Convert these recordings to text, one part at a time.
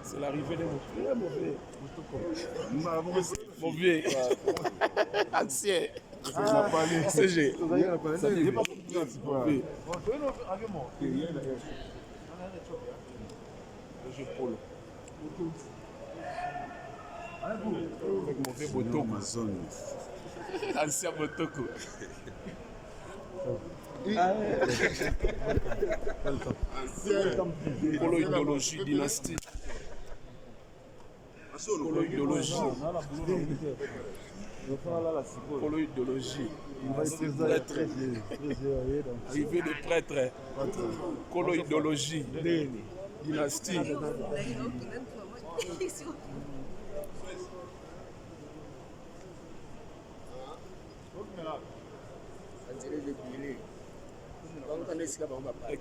C'est l'arrivée de mon mauvais. Mauvais. Ancien. CG. Mauvais. Jeu polo. Avec mauvais Botoko. Ancien Botoko. Polo idéologie, dynastie. Polo idéologie. Polo idéologie. Prêtre. Arrivée de prêtre. Polo idéologie. Dynastie.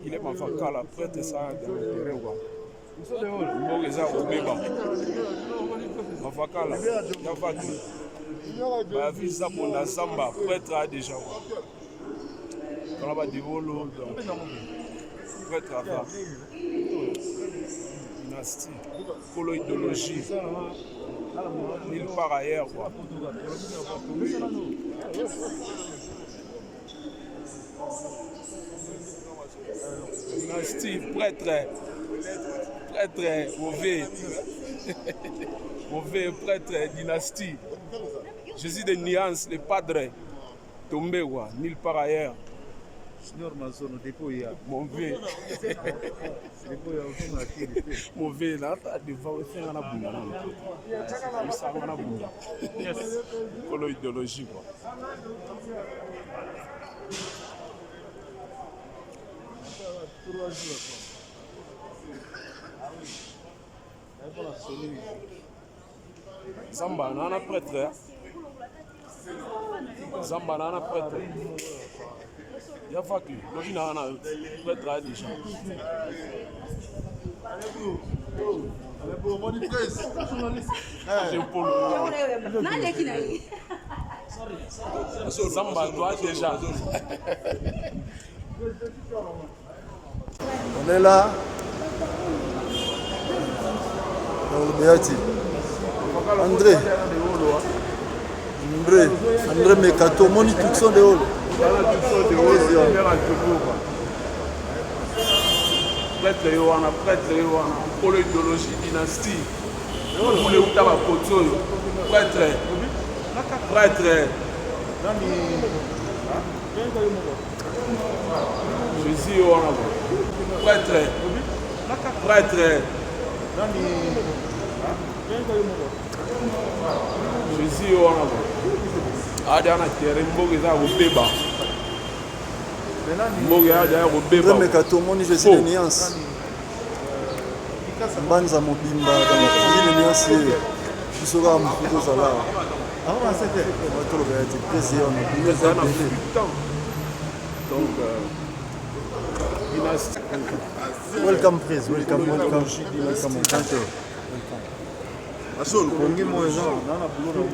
Il est ma facale, prêtre ça dans le terrain. Mboga eza kobeba mafakala ya vaki bavisa mpona zamba prêtre a déjà kala badivolo prêtre ava dynastie kolo idéologie nulle part ailleurs quoi. Dynastie prêtre mauvais. Mauvais prêtre, dynastie. Jésus de nuance, le padre. Tombé, quoi, nulle part ailleurs. Mauvais. Mauvais, là, devant faire un abouna. Colo idéologie, quoi. Zamba nana prêtre. Zamba nana prêtre. Ya fakli, logi nana prêtre a déjà. Zamba doit déjà. On est là. Béati. André Mekato, moni tout son de haut. Prêtre Yohana, polo idéologie, dynastie. Vous voulez où t'as ma poteau? Prêtre. Jésus Yohana. Prêtre. Jésus wana ba ada na tere mboge za kobeba mboge ada kobeba Mekato moni Jésus de nuance mbanza mobimba dans le nuance bisoka mfuko zala avant c'était to le gars plaisir donc welcome please welcome Asol kongi moza na bulo na 8h.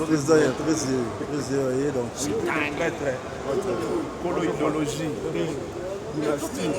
Président il y a 13h donc prêtre polo idéologie dynastie